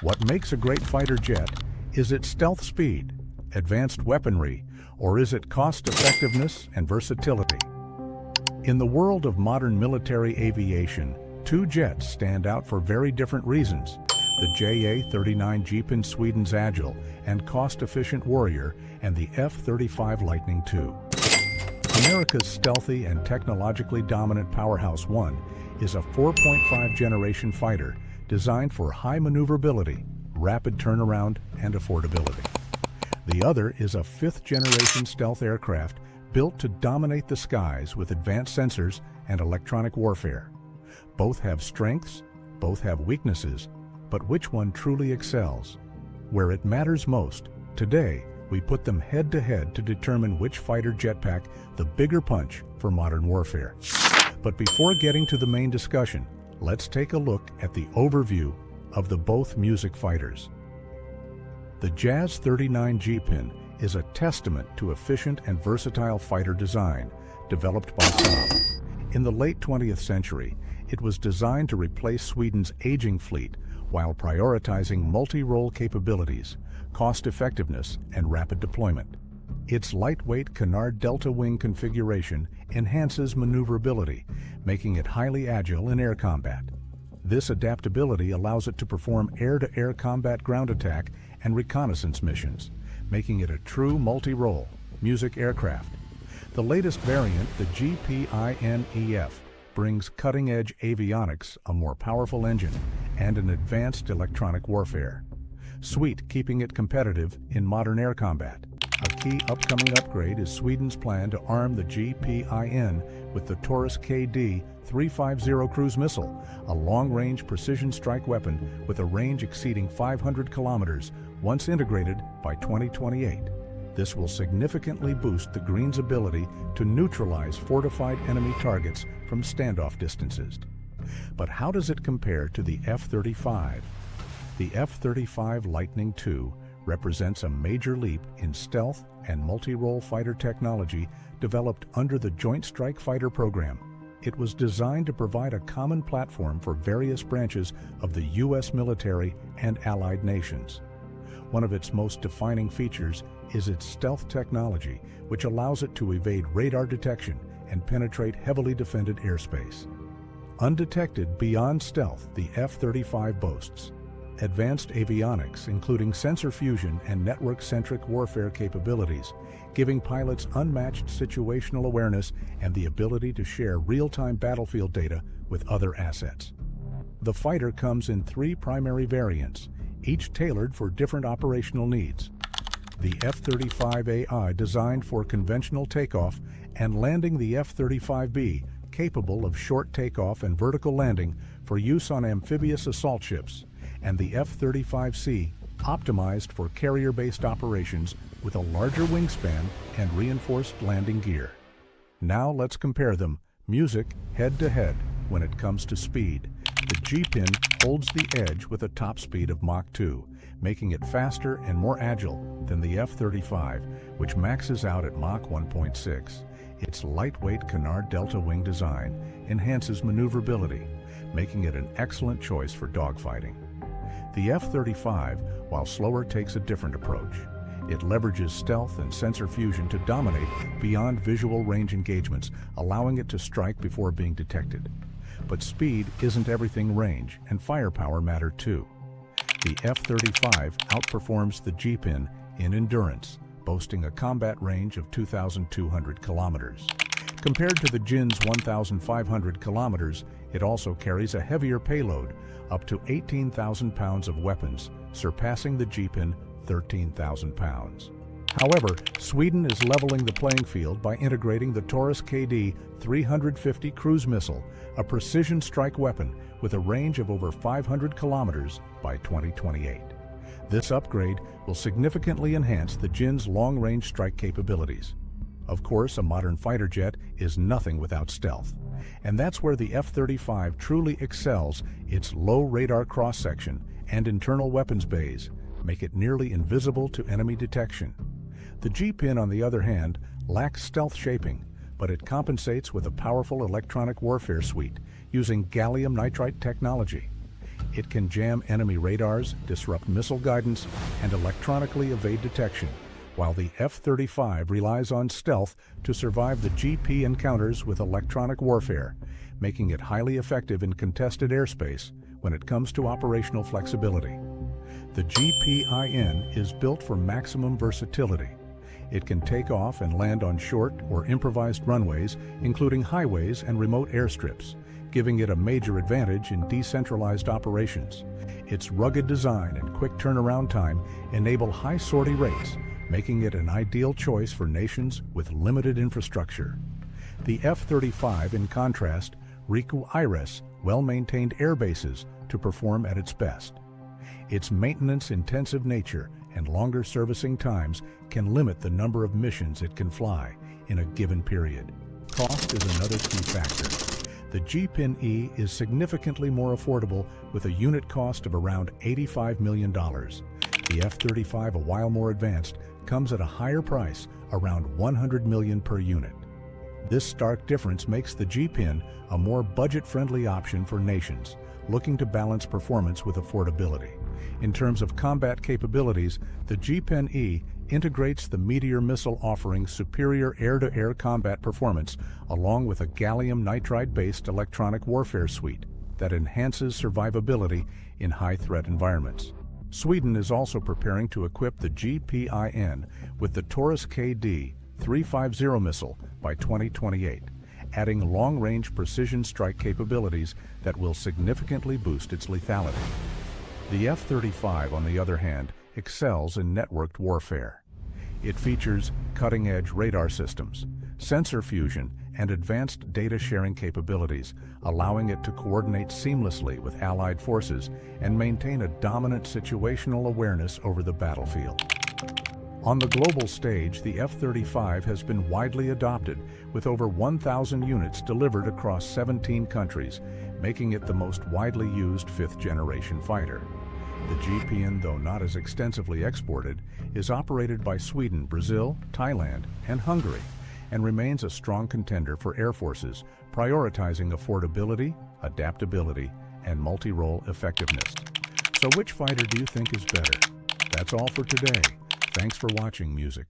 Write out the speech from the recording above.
What makes a great fighter jet? Is it stealth speed, advanced weaponry, or is it cost effectiveness and versatility? In the world of modern military aviation, two jets stand out for very different reasons. The JA-39 Gripen, Sweden's agile and cost-efficient warrior, and the F-35 Lightning II. America's stealthy and technologically dominant Powerhouse 1 is a 4.5 generation fighter designed for high maneuverability, rapid turnaround, and affordability. The other is a 5th generation stealth aircraft built to dominate the skies with advanced sensors and electronic warfare. Both have strengths, both have weaknesses, but which one truly excels? Where it matters most, today we put them head-to-head to determine which fighter jet pack the bigger punch for modern warfare. But before getting to the main discussion, let's take a look at the overview of the both music fighters. The JAS 39 Gripen is a testament to efficient and versatile fighter design developed by Saab. In the late 20th century, it was designed to replace Sweden's aging fleet while prioritizing multi-role capabilities, cost-effectiveness, and rapid deployment. Its lightweight canard delta wing configuration enhances maneuverability, making it highly agile in air combat. This adaptability allows it to perform air-to-air combat ground attack and reconnaissance missions, making it a true multi-role music aircraft. The latest variant, the GPINEF, brings cutting-edge avionics, a more powerful engine, and an advanced electronic warfare. Sweet, keeping it competitive in modern air combat. A key upcoming upgrade is Sweden's plan to arm the GPIN with the Taurus KD-350 cruise missile, a long-range precision strike weapon with a range exceeding 500 kilometers once integrated by 2028. This will significantly boost the Green's ability to neutralize fortified enemy targets from standoff distances. But how does it compare to the F-35? The F-35 Lightning II represents a major leap in stealth and multi-role fighter technology developed under the Joint Strike Fighter program. It was designed to provide a common platform for various branches of the U.S. military and allied nations. One of its most defining features is its stealth technology, which allows it to evade radar detection and penetrate heavily defended airspace. Undetected beyond stealth, the F-35 boasts advanced avionics, including sensor fusion and network-centric warfare capabilities, giving pilots unmatched situational awareness and the ability to share real-time battlefield data with other assets. The fighter comes in 3 primary variants, each tailored for different operational needs. The F-35AI, designed for conventional takeoff and landing, the F-35B, capable of short takeoff and vertical landing for use on amphibious assault ships, and the F-35C, optimized for carrier-based operations with a larger wingspan and reinforced landing gear. Now let's compare them, music head-to-head when it comes to speed. The Gripen holds the edge with a top speed of Mach 2, making it faster and more agile than the F-35, which maxes out at Mach 1.6. Its lightweight canard delta wing design enhances maneuverability, making it an excellent choice for dogfighting. The F-35, while slower, takes a different approach. It leverages stealth and sensor fusion to dominate beyond visual range engagements, allowing it to strike before being detected. But speed isn't everything. Range and firepower matter too. The F-35 outperforms the Gripen in endurance, boasting a combat range of 2,200 kilometers. Compared to the GIN's 1,500 kilometers, it also carries a heavier payload, up to 18,000 pounds of weapons, surpassing the Gripen 13,000 pounds. However, Sweden is leveling the playing field by integrating the Taurus KD-350 cruise missile, a precision strike weapon with a range of over 500 kilometers by 2028. This upgrade will significantly enhance the GIN's long-range strike capabilities. Of course, a modern fighter jet is nothing without stealth, and that's where the F-35 truly excels. Its low radar cross-section and internal weapons bays make it nearly invisible to enemy detection. The Gripen, on the other hand, lacks stealth shaping, but it compensates with a powerful electronic warfare suite using gallium nitride technology. It can jam enemy radars, disrupt missile guidance, and electronically evade detection, while the F-35 relies on stealth to survive the GP encounters with electronic warfare, making it highly effective in contested airspace when it comes to operational flexibility. The GPIN is built for maximum versatility. It can take off and land on short or improvised runways, including highways and remote airstrips, giving it a major advantage in decentralized operations. Its rugged design and quick turnaround time enable high sortie rates, making it an ideal choice for nations with limited infrastructure. The F-35, in contrast, requires well-maintained air bases to perform at its best. Its maintenance-intensive nature and longer servicing times can limit the number of missions it can fly in a given period. Cost is another key factor. The Gripen-E is significantly more affordable with a unit cost of around $85 million. The F-35, a while more advanced, comes at a higher price, around $100 million per unit. This stark difference makes the Gripen a more budget-friendly option for nations looking to balance performance with affordability. In terms of combat capabilities, the Gripen-E integrates the Meteor missile, offering superior air-to-air combat performance along with a gallium nitride-based electronic warfare suite that enhances survivability in high-threat environments. Sweden is also preparing to equip the GPIN with the Taurus KD-350 missile by 2028, adding long-range precision strike capabilities that will significantly boost its lethality. The F-35, on the other hand, excels in networked warfare. It features cutting-edge radar systems, sensor fusion, and advanced data-sharing capabilities, allowing it to coordinate seamlessly with allied forces and maintain a dominant situational awareness over the battlefield. On the global stage, the F-35 has been widely adopted, with over 1,000 units delivered across 17 countries, making it the most widely used fifth-generation fighter. The Gripen, though not as extensively exported, is operated by Sweden, Brazil, Thailand, and Hungary, and remains a strong contender for air forces, prioritizing affordability, adaptability, and multi-role effectiveness. So which fighter do you think is better? That's all for today. Thanks for watching, Music.